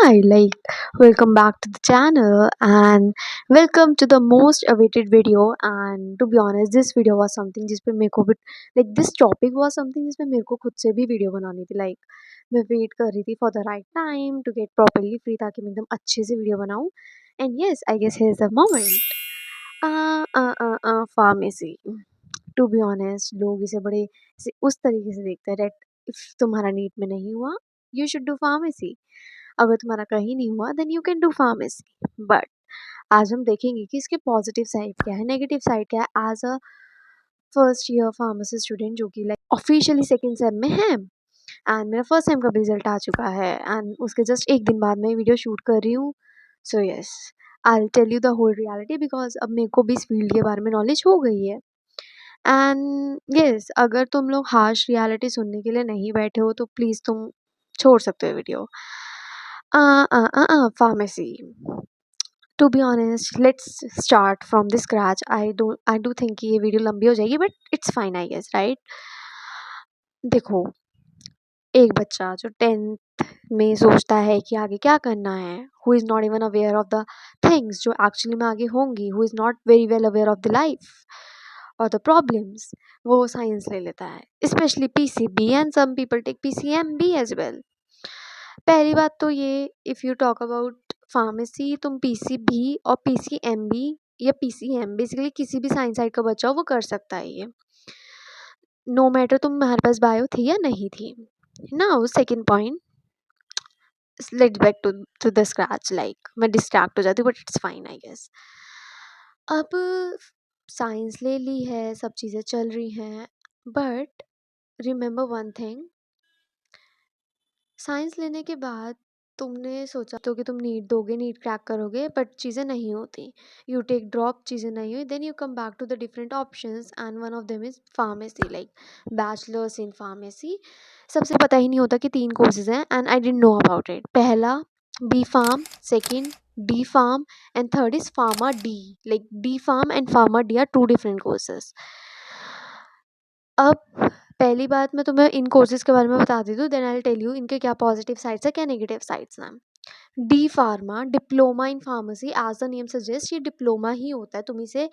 Hi, welcome back to the channel and welcome to the most awaited video. And to be honest, this video was something जिसपे मेरे को भी this topic was something जिसपे मेरे को खुद से भी वीडियो बनानी थी. मैं वेट कर रही थी for the right time to get properly free ताकि मैं एकदम अच्छे से वीडियो बनाऊँ. And yes, I guess here's the moment. Pharmacy. To be honest, लोग इसे बड़े उस तरीके से देखते हैं that if तुम्हारा नीट में नहीं हुआ, you should do pharmacy. अगर तुम्हारा कहीं नहीं हुआ then you can do pharmacy. But आज हम देखेंगे कि इसके पॉजिटिव साइड क्या है, नेगेटिव साइड क्या है as a first year pharmacy student जो कि ऑफिशियली सेकेंड सेम में है. एंड मेरा फर्स्ट सेम का रिजल्ट आ चुका है एंड उसके जस्ट एक दिन बाद मैं वीडियो शूट कर रही हूँ. So yes, I tell you the whole reality because अब मेरे को भी इस फील्ड के बारे में नॉलेज हो गई है. एंड यस, अगर तुम लोग हार्श रियलिटी सुनने के लिए नहीं बैठे हो तो प्लीज़ तुम छोड़ सकते हो video. Pharmacy. To be honest, let's start from the scratch. I do think कि ये वीडियो लंबी हो जाएगी but it's fine I guess, right. देखो, एक बच्चा जो 10th में सोचता है कि आगे क्या करना है, who is not even aware of the things जो एक्चुअली में आगे होंगी, who is not very well aware of the life और द प्रॉब्लम्स, वो साइंस ले लेता है, specially PCB and some people take PCMB as well. पहली बात तो ये, if you talk about pharmacy, तुम PCB और PCMB या PCM बेसिकली किसी भी साइंस साइड का बच्चा हो वो कर सकता है ये, नो मैटर तुम्हारे पास बायो थी या नहीं थी. Now second point, let's back to the scratch. मैं डिस्ट्रैक्ट हो जाती हूँ but it's fine I guess. अब साइंस ले ली है, सब चीज़ें चल रही हैं, but remember one thing, science लेने के बाद तुमने सोचा तो कि तुम नीट दोगे, नीट क्रैक करोगे, बट चीज़ें नहीं होती. यू टेक ड्रॉप, चीज़ें नहीं हुई, then you come back to the different options and one of them is pharmacy, bachelors in pharmacy. सबसे पता ही नहीं होता कि 3 कोर्सेज हैं and I didn't know about it. पहला B pharm, second D pharm and third is pharma D. D pharm and pharma D are 2 different courses. अब पहली बात मैं तुम्हें इन कोर्सेज़ के बारे में बता देती हूँ, then I will tell you इनके क्या पॉजिटिव साइड्स है, क्या नेगेटिव साइड्स हैं. D pharma, diploma in pharmacy, as the name suggest ये डिप्लोमा ही होता है. तुम इसे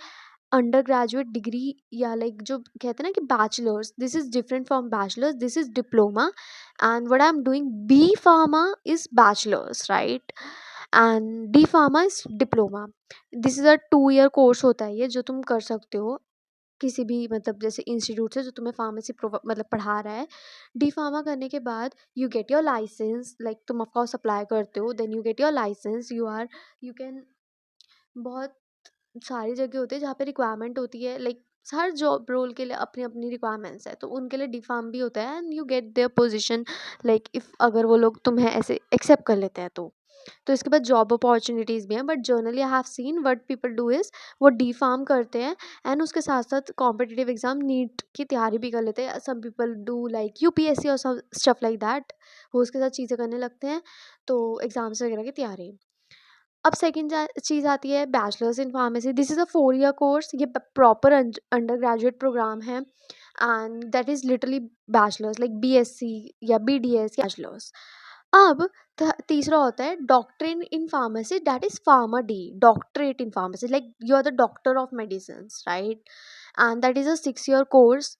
अंडर ग्रेजुएट डिग्री या जो कहते हैं ना कि bachelors, this is different from bachelors, this is diploma. And what I am doing, B pharma is bachelors, right, and D pharma is diploma. This is a 2 year course होता है ये, जो तुम कर सकते हो किसी भी जैसे इंस्टीट्यूट से जो तुम्हें फार्मेसी पढ़ा रहा है. डी फार्मा करने के बाद यू गेट योर लाइसेंस, तुम ऑफकोर्स अप्लाई करते हो, then you get your license. You can, बहुत सारी जगह होती है जहाँ पे रिक्वायरमेंट होती है, हर जॉब रोल के लिए अपनी अपनी रिक्वायरमेंट्स है, तो उनके लिए डी फार्म भी होता है and you get their position. If अगर वो लोग तुम्हें ऐसे एक्सेप्ट कर लेते हैं तो इसके बाद जॉब अपॉर्चुनिटीज़ भी हैं. But generally I have seen what people do is वो डी फार्म करते हैं एंड उसके साथ साथ कॉम्पिटिटिव एग्ज़ाम नीट की तैयारी भी कर लेते हैं. सम पीपल डू UPSC और सब स्टफ लाइक दैट, वो उसके साथ चीज़ें करने लगते हैं, तो एग्ज़ाम्स वगैरह की तैयारी. अब सेकेंड चीज़ आती है bachelors in pharmacy. This is a 4 year course, ये प्रॉपर अंडर ग्रेजुएट प्रोग्राम है and that is literally bachelors, BSc या BDS बैचलर्स. अब तीसरा होता है doctorate in pharmacy, that is pharma D, doctorate in pharmacy, you are the doctor of medicine, right, and that is a 6 year course.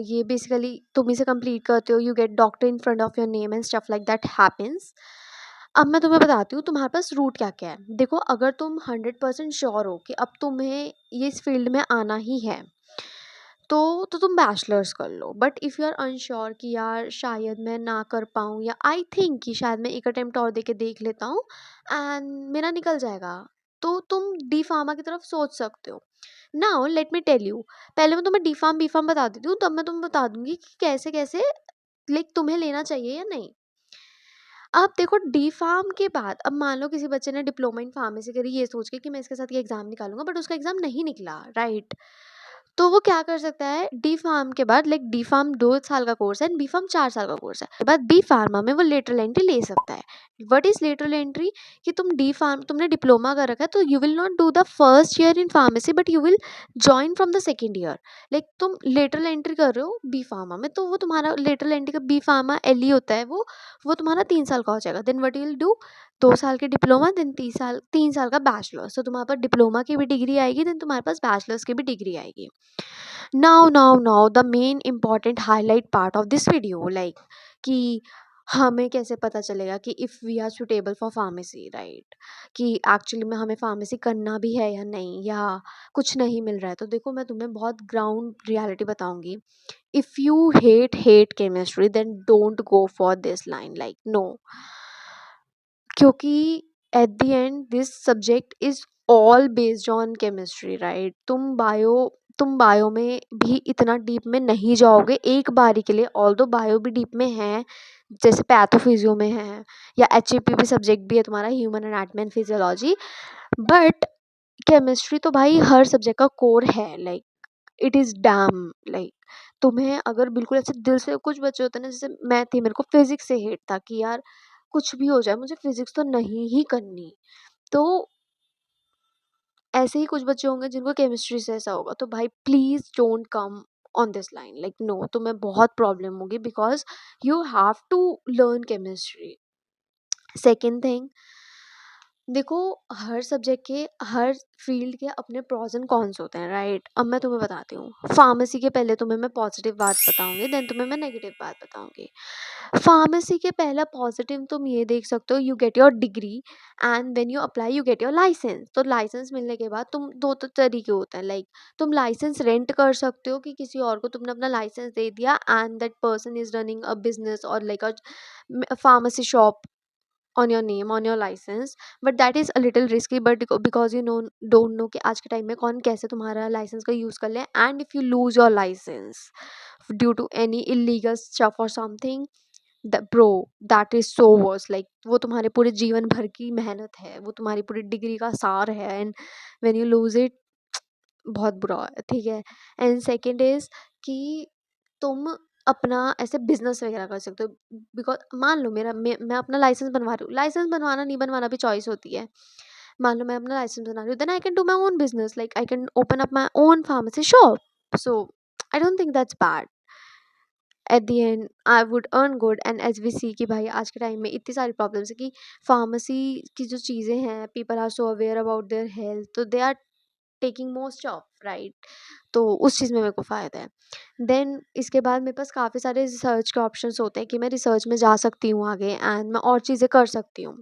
ये basically तुम इसे complete करते हो, you get doctor in front of your name and stuff like that happens. अब मैं तुम्हें बताती हूँ तुम्हारे पास रूट क्या क्या है. देखो, अगर तुम 100% श्योर हो कि अब तुम्हें ये इस फील्ड में आना ही है तो तुम बैचलर्स कर लो. But if you are unsure कि यार शायद मैं ना कर पाऊँ, या आई थिंक कि शायद मैं एक अटेम्प्ट और दे के देख लेता हूँ एंड मेरा निकल जाएगा, तो तुम डी फार्मा की तरफ सोच सकते हो. Now let me tell you, पहले मैं तुम्हें डी फार्म बी फार्म बता देती हूँ, तब मैं तुम्हें बता दूंगी कि कैसे कैसे तुम्हें लेना चाहिए या नहीं. अब देखो, डी फार्म के बाद अब मान लो किसी बच्चे ने डिप्लोमा इन फार्मेसी करी ये सोच के कि मैं इसके साथ ये एग्ज़ाम निकालूंगा, बट उसका एग्ज़ाम नहीं निकला, राइट. तो वो क्या कर सकता है, डी फार्म के बाद डी फार्म 2 साल का कोर्स है एंड बी फार्म 4 साल का कोर्स है, के बाद बी फार्मा में वो लेटरल एंट्री ले सकता है. What is lateral entry? कि तुमने डिप्लोमा कर रखा है, तो you will not do the first year in pharmacy, but you will join from the second year. Like तुम लेटरल एंट्री कर रहे हो बी फार्मा में, तो वो तुम्हारा लेटरल एंट्री का बी फार्मा एल ई होता है, वो तुम्हारा 3 साल का हो जाएगा। Then what you will do, 2 साल के डिप्लोमा, देन 3 साल का बैचलर्स। तो तुम्हारे पास डिप्लोमा की भी डिग्री आएगी, देन तुम्हारे पास बैचलर्स की भी डिग्री आएगी। Now the main important highlight part of this video, like कि हमें कैसे पता चलेगा कि if we are suitable for pharmacy, right? कि एक्चुअली में हमें फार्मेसी करना भी है या नहीं, या कुछ नहीं मिल रहा है। तो देखो, मैं तुम्हें बहुत ग्राउंड रियलिटी बताऊंगी। If you hate chemistry, then don't go for this line, like no. क्योंकि at the end this subject is all based on chemistry, right? तुम बायो में भी इतना डीप में नहीं जाओगे एक बारी के लिए, ऑल दो बायो भी डीप में है, जैसे पैथोफिजियो में है, या एच भी सब्जेक्ट भी है तुम्हारा, human anatomy and physiology. But chemistry तो भाई हर सब्जेक्ट का कोर है, like it is dam, like तुम्हें अगर बिल्कुल ऐसे दिल से, कुछ बच्चे होते हैं ना, जैसे मैं थी, मेरे को फिजिक्स से हेट था कि यार कुछ भी हो जाए मुझे फिजिक्स तो नहीं ही करनी। तो ऐसे ही कुछ बच्चे होंगे जिनको केमिस्ट्री से ऐसा होगा, तो भाई please don't come on this line, like no, तुम्हें बहुत प्रॉब्लम होगी, because you have to learn chemistry. Second thing, देखो, हर सब्जेक्ट के, हर फील्ड के अपने प्रॉज एंड कॉन्स होते हैं, राइट? अब मैं तुम्हें बताती हूँ। फार्मेसी के पहले तुम्हें मैं पॉजिटिव बात बताऊंगी, देन तुम्हें मैं नेगेटिव बात बताऊंगी। फार्मेसी के पहला पॉजिटिव तुम ये देख सकते हो, you get your degree, and when you apply you get your license. तो लाइसेंस मिलने के बाद तुम दो तो तरीके होते हैं, लाइक तुम लाइसेंस रेंट कर सकते हो कि किसी और को तुमने अपना लाइसेंस दे दिया, and that person is running a business और like a pharmacy shop on your name, on your license, but that is a little risky, but because you know don't know कि आज के टाइम में कौन कैसे तुम्हारा लाइसेंस का use कर ले, and if you lose your licence due to any illegal stuff और something, bro, that is so worse, like वो तुम्हारे पूरे जीवन भर की मेहनत है, वो तुम्हारी पूरी डिग्री का सार है, and when you lose it, बहुत बुरा है, ठीक है? एंड सेकेंड इज कि तुम अपना ऐसे बिजनेस वगैरह कर सकते हो, बिकॉज मान लो मैं अपना लाइसेंस बनवा रही हूँ, लाइसेंस बनवाना नहीं बनवाना भी चॉइस होती है। मान लो मैं अपना लाइसेंस बना रही हूँ, then I can do my own business, like I can open up my own pharmacy shop. So I don't think that's bad. At the end I would earn good, and as we see कि भाई आज के time में इतनी सारी problems है कि pharmacy की जो चीज़ें हैं, people are so aware about their health, तो they are taking most of, right? तो उस चीज़ में मेरे को फ़ायदा है। देन इसके बाद मेरे पास काफ़ी सारे रिसर्च के ऑप्शंस होते हैं कि मैं रिसर्च में जा सकती हूँ आगे, एंड मैं और चीज़ें कर सकती हूँ।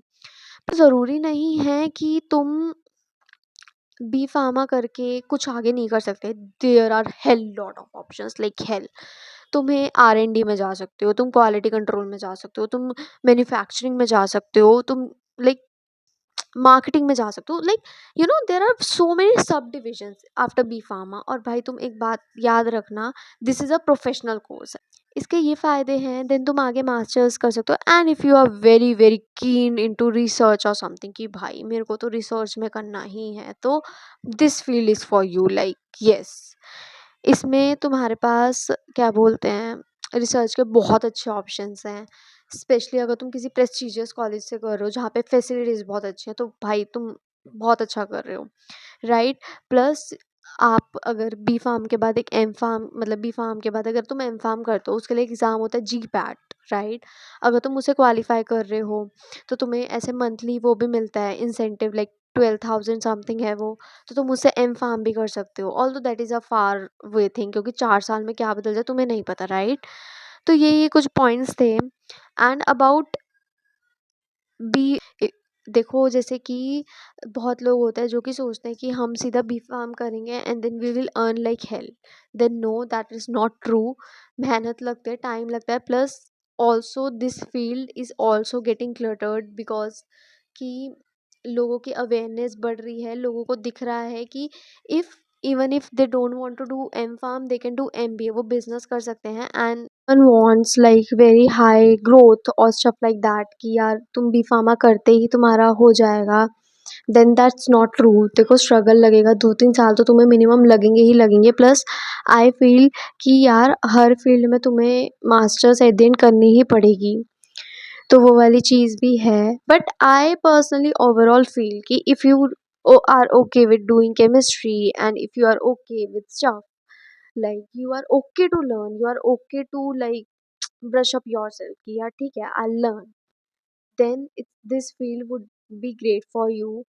तो ज़रूरी नहीं है कि तुम बी फार्मा करके कुछ आगे नहीं कर सकते। There are hell lot of options, like hell. तुम्हें R&D में जा सकते हो, तुम क्वालिटी कंट्रोल में जा सकते हो, तुम मैन्युफैक्चरिंग में जा सकते हो, तुम लाइक मार्केटिंग में जा सकते हो, like you know there are so many sub divisions after B pharma. और भाई तुम एक बात याद रखना, this is a professional course. इसके ये फ़ायदे हैं, देन तुम आगे मास्टर्स कर सकते हो, and if you are very very keen into research और समथिंग कि भाई मेरे को तो रिसर्च में करना ही है, तो this field is for you, like yes. इसमें तुम्हारे पास क्या बोलते हैं, रिसर्च के बहुत अच्छे ऑप्शंस हैं, स्पेशली अगर तुम किसी प्रेस्टिजियस कॉलेज से कर रहे हो जहाँ पे फैसिलिटीज़ बहुत अच्छी हैं, तो भाई तुम बहुत अच्छा कर रहे हो, राइट? प्लस आप अगर बी फार्म के बाद एक एम फार्म, मतलब बी फार्म के बाद अगर तुम एम फार्म करते हो, उसके लिए एग्ज़ाम होता है जी पैट, राइट? अगर तुम उसे क्वालिफाई कर रहे हो, तो तुम्हें ऐसे मंथली वो भी मिलता है इंसेंटिव, लाइक 12,000 समथिंग है वो। तो तुम उससे एम फार्म भी कर सकते हो, although that is a far way thing, क्योंकि 4 साल में क्या बदल जाए तुम्हें नहीं पता, राइट? तो ये कुछ पॉइंट्स थे। एंड अबाउट बी, देखो जैसे कि बहुत लोग होते हैं जो कि सोचते हैं कि हम सीधा बी फार्म करेंगे and then we will earn like hell, then no, that is not true. मेहनत लगती है, टाइम लगता है, plus also this field is also getting cluttered, because कि लोगों की अवेयरनेस बढ़ रही है, लोगों को दिख रहा है कि if even if they don't want to do M pharm, they can do MBA, वो बिजनेस कर सकते हैं। And one wants like very high growth और स्टफ लाइक दैट कि यार तुम बी फार्मा करते ही तुम्हारा हो जाएगा, देन दैट्स नॉट ट्रू। देखो स्ट्रगल लगेगा, 2-3 साल तो तुम्हें मिनिमम लगेंगे ही लगेंगे। प्लस आई फील कि यार हर फील्ड में तुम्हें मास्टर्स एट द एंड करनी ही पड़ेगी, तो वो वाली चीज़ भी है। But I personally overall feel कि if you are okay with doing chemistry and if you are okay with stuff, like you are okay to learn, you are okay to like brush up yourself कि यार ठीक है I learn, then this field would be great for you.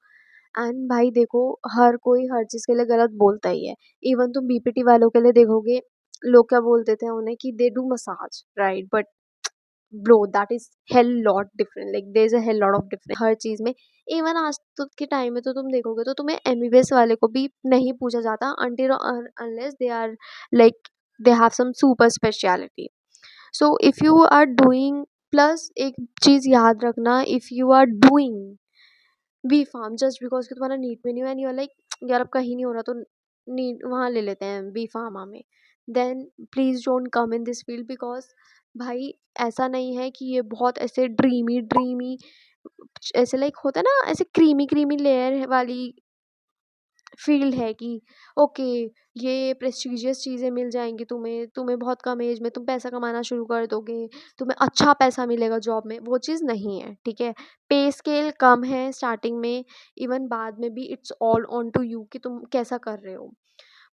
And भाई देखो, हर कोई हर चीज़ के लिए गलत बोलता ही है। इवन तुम बीपीटी वालों के लिए देखोगे, लोग क्या बोल देते हैं उन्हें कि they do massage, right? But bro that is hell lot different, like there is a hell lot of difference हर चीज में। इवन आज तो के टाइम में तो तुम देखोगे तो तुम्हें एमबीबीएस वाले को भी नहीं पूछा जाता until unless they are like they have some super speciality. So if you are doing, plus एक चीज याद रखना, if you are doing B pharm just because कि तुम्हारा नीट में नहीं हुआ एंड यू आर लाइक यार अब कहीं नहीं हो रहा तो नीट वहाँ ले लेते हैं बी फार्मा में, then please don't come in this field. Because भाई ऐसा नहीं है कि ये बहुत ऐसे ड्रीमी ड्रीमी, ऐसे लाइक होता है ना, ऐसे क्रीमी क्रीमी लेयर वाली फील्ड है कि ओके ये प्रेस्टिजियस चीज़ें मिल जाएंगी तुम्हें, तुम्हें बहुत कम एज में तुम पैसा कमाना शुरू कर दोगे, तुम्हें अच्छा पैसा मिलेगा जॉब में, वो चीज़ नहीं है, ठीक है? पे स्केल कम है स्टार्टिंग में, इवन बाद में भी it's all on to you कि तुम कैसा कर रहे हो।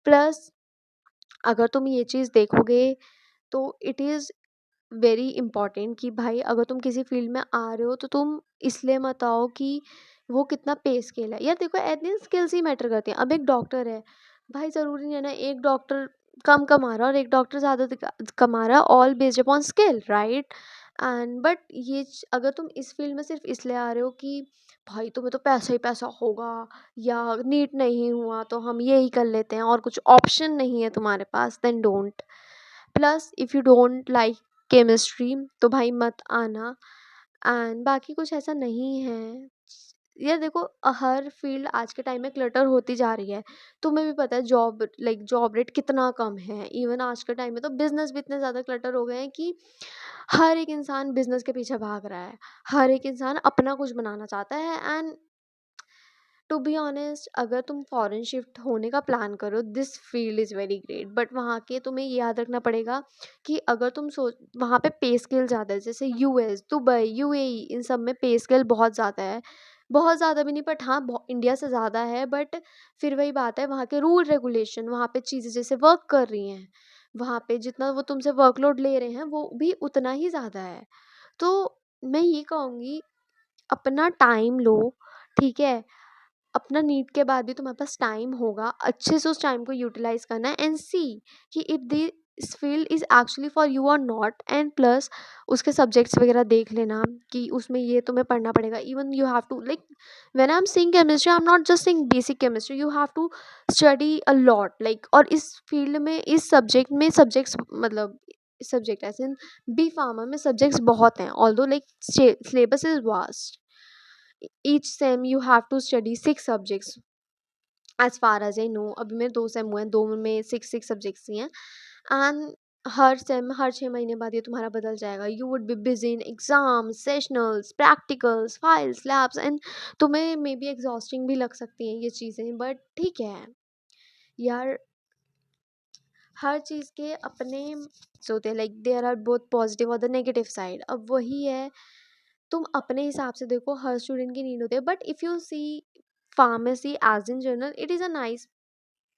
प्लस अगर तुम ये चीज़ देखोगे तो इट इज़ वेरी इंपॉर्टेंट कि भाई अगर तुम किसी फील्ड में आ रहे हो तो तुम इसलिए मत आओ कि वो कितना पे स्केल है। यार देखो एथनिक स्किल्स ही मैटर करती हैं। अब एक डॉक्टर है, भाई ज़रूरी नहीं है ना एक डॉक्टर कम कमा रहा है और एक डॉक्टर ज़्यादा कमा रहा है, all based upon skill, right? And but अगर तुम इस फील्ड में सिर्फ इसलिए आ रहे हो कि भाई तुम्हें तो पैसा ही पैसा होगा, या नीट नहीं हुआ तो हम यही कर लेते हैं और कुछ ऑप्शन नहीं है तुम्हारे पास, then don't. Plus if you don't like chemistry तो भाई मत आना। एंड बाकी कुछ ऐसा नहीं है। यार देखो हर फील्ड आज के टाइम में क्लटर होती जा रही है। तुम्हें भी पता है जॉब लाइक जॉब रेट कितना कम है। इवन आज के टाइम में तो बिजनेस भी इतने ज़्यादा क्लटर हो गए हैं कि हर एक इंसान बिजनेस के पीछे भाग रहा है, हर एक इंसान अपना कुछ बनाना चाहता है। एंड टू बी ऑनेस्ट अगर तुम फॉरेन शिफ्ट होने का प्लान करो, this field is very great, but वहाँ के तुम्हें ये याद रखना पड़ेगा कि अगर तुम सोच वहाँ पे पे स्केल ज़्यादा है, जैसे यूएस, दुबई, यूएई, इन सब में पे स्केल बहुत ज़्यादा है। बहुत ज़्यादा भी नहीं बट हाँ इंडिया से ज़्यादा है। बट फिर वही बात है, वहाँ के रूल रेगुलेशन, वहाँ पे चीज़ें जैसे वर्क कर रही हैं, वहाँ पे जितना वो तुमसे वर्कलोड ले रहे हैं वो भी उतना ही ज़्यादा है। तो मैं ये कहूँगी अपना टाइम लो, ठीक है? अपना नीट के बाद भी तुम्हारे पास टाइम होगा, अच्छे से उस टाइम को यूटिलाइज करना है एंड सी कि if this field is actually for you और नॉट। एंड प्लस उसके सब्जेक्ट्स वगैरह देख लेना कि उसमें ये तुम्हें पढ़ना पड़ेगा। Even you have to like when I am saying chemistry I am not just saying basic chemistry, you have to study a lot like. और इस फील्ड में इस सब्जेक्ट में सब्जेक्ट्स मतलब सब्जेक्ट ऐसे बी फार्मा में सब्जेक्ट्स बहुत हैं, although like syllabus is vast. each sem you have to study 6 subjects as far as I know। अभी मेरे 2 सेम हुए हैं, दो में सिक्स सिक्स सब्जेक्ट्स ही हैं। एंड हर सेम हर 6 महीने बाद ये तुम्हारा बदल जाएगा। You would be busy in exams, sessionals, practicals, files, labs and तुम्हें मे बी एग्जॉस्टिंग भी लग सकती हैं ये चीज़ें, बट ठीक है यार, हर चीज़ के अपने होते हैं, like there are both positive और द नेगेटिव साइड। अब वही है, तुम अपने हिसाब से देखो, हर स्टूडेंट की नीड होती है। But if you see pharmacy as in general it is a nice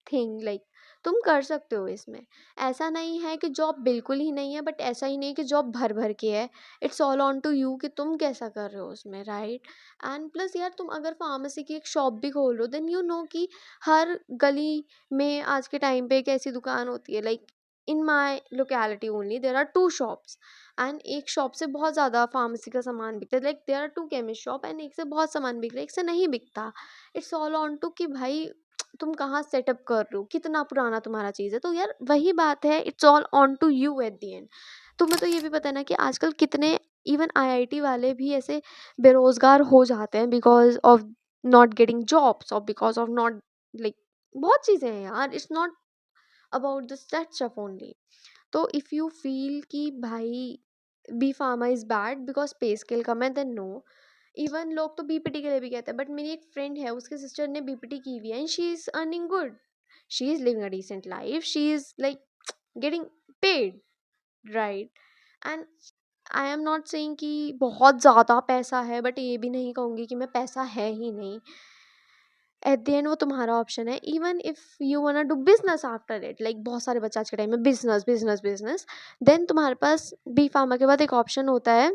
thing, like तुम कर सकते हो इसमें। ऐसा नहीं है कि जॉब बिल्कुल ही नहीं है, बट ऐसा ही नहीं कि जॉब भर भर के है। It's all on to you कि तुम कैसा कर रहे हो उसमें, राइट? एंड प्लस यार तुम अगर फार्मेसी की एक शॉप भी खोल रहे हो देन यू नो कि हर गली में आज के टाइम पे एक ऐसी दुकान होती है, like in my locality only there are 2 shops. And एक शॉप से बहुत ज़्यादा फार्मेसी का सामान बिकता है, like there are 2 chemist shop and एक से बहुत सामान बिक रहा है, एक से नहीं बिकता। इट्स ऑल ऑन टू कि भाई तुम कहाँ सेटअप कर रहे हो, कितना पुराना तुम्हारा चीज़ है। तो यार वही बात है, it's all on to you at the end. तुम्हें तो ये भी पता है ना कि आजकल कितने इवन आईआईटी वाले भी ऐसे बेरोजगार हो जाते हैं because of not getting jobs और बिकॉज ऑफ नॉट लाइक बहुत चीज़ें हैं यार, it's not about this that stuff only. तो इफ़ यू फील कि भाई B pharma is bad because pay scale कम है, देन नो। इवन लोग तो बीपीटी के लिए भी कहते हैं, बट मेरी एक फ्रेंड है उसके सिस्टर ने बीपीटी की हुई है and she is earning good, she is living a decent life, she is like getting paid, right? And I am not saying कि बहुत ज़्यादा पैसा है, बट ये भी नहीं कहूँगी कि मैं पैसा है ही नहीं। एट द एंड वो तुम्हारा ऑप्शन है। Even if you वांना do business after it, like बहुत सारे बच्चे आज के टाइम में बिजनेस बिजनेस बिजनेस, देन तुम्हारे पास बी फार्मा के बाद एक ऑप्शन होता है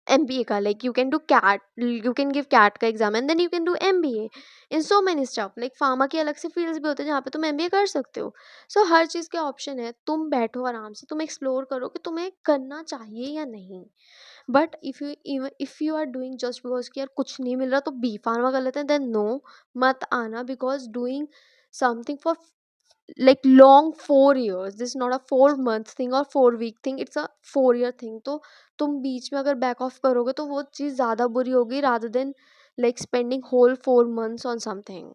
एमबीए का। Like you can do CAT, you can give CAT का exam and then you can do MBA in so many stuff. Like pharma के अलग से फील्ड्स भी होते हैं जहाँ पे तुम एमबीए कर सकते हो। सो हर चीज़ के ऑप्शन है, तुम बैठो आराम से, तुम एक्सप्लोर करो कि तुम्हें करना चाहिए या नहीं। But if you are doing just because कि यार कुछ नहीं मिल रहा तो बी फार्मा कर लेते हैं, देन नो, मत आना। Because doing something for like long 4 years, this is not a 4 month thing or 4 week thing, it's a 4 year thing। तो तुम बीच में अगर बैक ऑफ करोगे तो वो चीज़ ज़्यादा बुरी होगी, rather than like spending whole 4 months on something,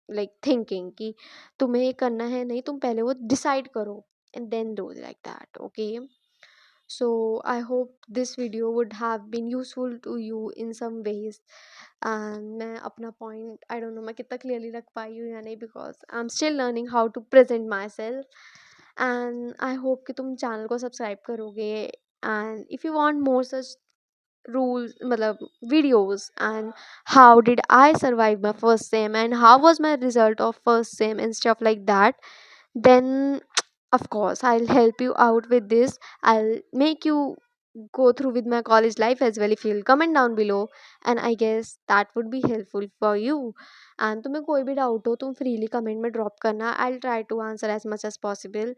like thinking कि तुम्हें ये करना है। नहीं, तुम पहले वो डिसाइड करो and then do like that, okay. so I hope this video would have been useful to you in some ways। and मैं अपना point I don't know मैं कितना clearly रख पाई हूँ या नहीं, because I'm still learning how to present myself। and I hope कि तुम channel को subscribe करोगे। and if you want more such rules मतलब videos and how did I survive my first sem and how was my result of first sem and stuff like that, then of course I'll help you out with this। I'll make you go through with my college life as well if you'll comment down below, and I guess that would be helpful for you। and तुम्हें कोई भी doubt हो तुम freely comment में drop करना, I'll try to answer as much as possible।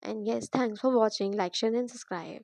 and yes, thanks for watching, like, share and subscribe।